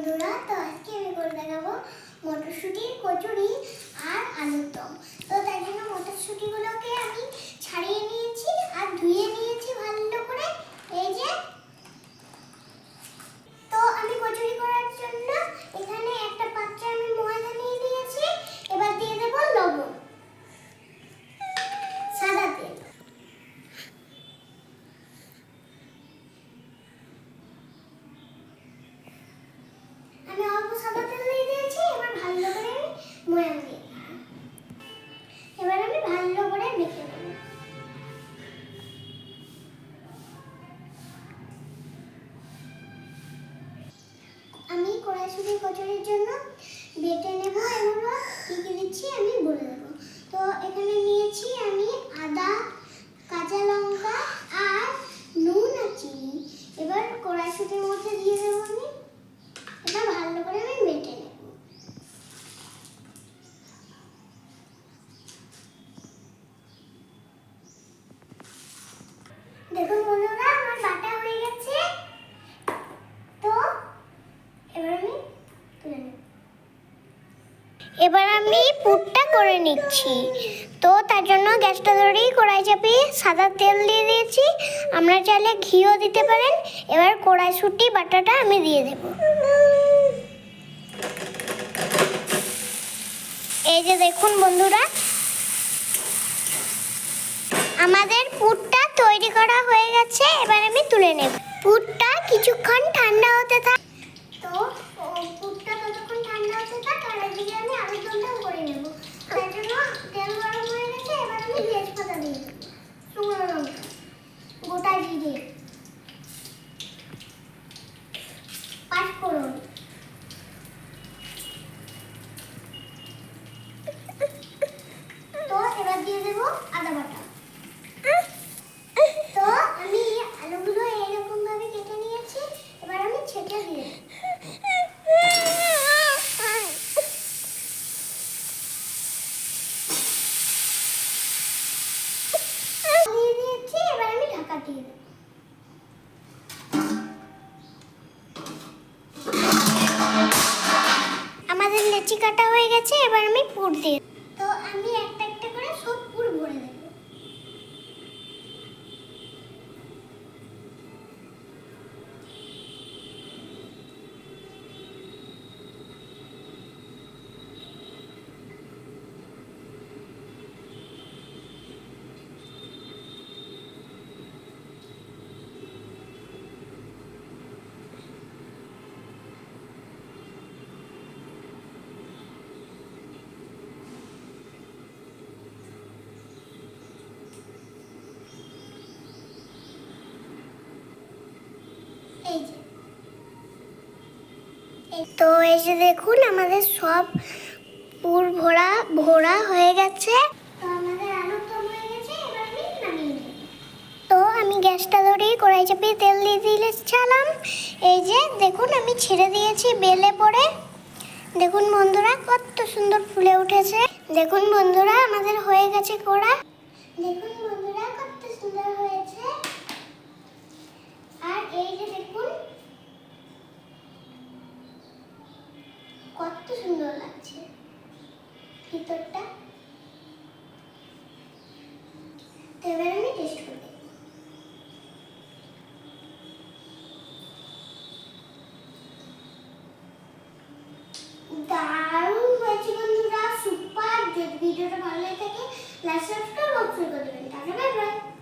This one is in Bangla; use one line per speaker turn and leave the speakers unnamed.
বন্ধুরা, তো আজকে আমি করে দেখাবো মটরশুঁটির কচুরি আর আলুর দম। তো তার জন্য মটরশুঁটিগুলোকে আমি ছাড়িয়ে নিয়েছি আর ধুয়ে নিয়েছি ভালো করে। এই যে, তো আমি কচুরি করার জন্য এখানে একটা পাত্রে আমি ময়দা নিয়ে নিয়েছি। এবার দিয়ে দেবো লবণ, সাদা তেল, আমি অল্প সাদা তেল দিয়ে দিয়েছি। এবার ভালো করে ময়াম দিয়ে এবার আমি ভালো করে মেখে নেব। আমি কড়াইশুঁটি কচুরির জন্য বেটে নেব। এগুলো কি কি দিচ্ছি আমি বলে দেবো। তো এখানে নিয়েছি আমি আদা, কাঁচা লঙ্কা আর নুন আর চিনি। এবার কড়াইশুঁটির মধ্যে দিয়ে দেবো আমি। এটা ভালো করে আমি বেটে নেব। দেখুন বন্ধুরা, আমার বাটা হয়ে গেছে। তো এবার আমি পুরটা করে নিচ্ছি। তো তার জন্য গ্যাসটা ধরেই কড়াই চাপিয়ে সাদা তেল দিয়ে দিয়েছি। আমরা চাইলে ঘিও দিতে পারেন। এবার কড়াইশুঁটি বাটাটা আমি দিয়ে দেব। এই যে দেখুন বন্ধুরা, আমাদের পুরটা তৈরি করা হয়ে গেছে। এবার আমি তুলে নেব। পুরটা কিছুক্ষণ ঠান্ডা হতে থাক। তো পুরটা ততক্ষণ ঠান্ডা হতে থাক, আর এদিকে আমি আলুর দমটাও করে নেব। তার জন্য তেল গরম হয়ে গেছে। এবার আমি তেজপাতা দিয়ে দেবো, শুকনো লঙ্কা, গোটা জিরে, পাঁচফোড়ন, তো এবার দিয়ে দেবো আদা বাটা। তো আমি আলুগুলো এরকম ভাবে কেটে নিয়েছি। এবার আমি ছেঁকে দিয়ে দিয়েছি। এবার আমি ঢাকা দিয়ে দেবো। আমাদের লেচি কাটা হয়ে গেছে। এবার আমি পুর দিয়ে, তো আমি একটা একটা করে সব পুর ভরে দেবো। তো এই যে দেখুন, আমাদের সব পুর ভরা ভরা হয়ে গেছে। তো আমাদের আলুর দম হয়ে গেছে। এবার আমি নামিয়ে নেব। তো আমি গ্যাসটা ধরেই কড়াই চাপিয়ে তেল দিয়ে দিয়েছিলাম। এই যে দেখুন, আমি ছেড়ে দিয়েছি বেলে পড়ে। দেখুন বন্ধুরা, কত সুন্দর ফুলে উঠেছে। দেখুন বন্ধুরা, আমাদের হয়ে গেছে কড়া। দেখুন বন্ধুরা, কত সুন্দর হয়েছে। আর এই যে দেখুন, কত সুন্দর লাগছে ভিতরটা। তো এবার আমি টেস্ট করে দেখব। দারুণ হয়েছে বন্ধুরা, সুপার। যদি ভিডিওটা ভালো লাগে থাকে, লাইক, সাবস্ক্রাইব অবশ্যই করে দেবেন। Tata, bye bye.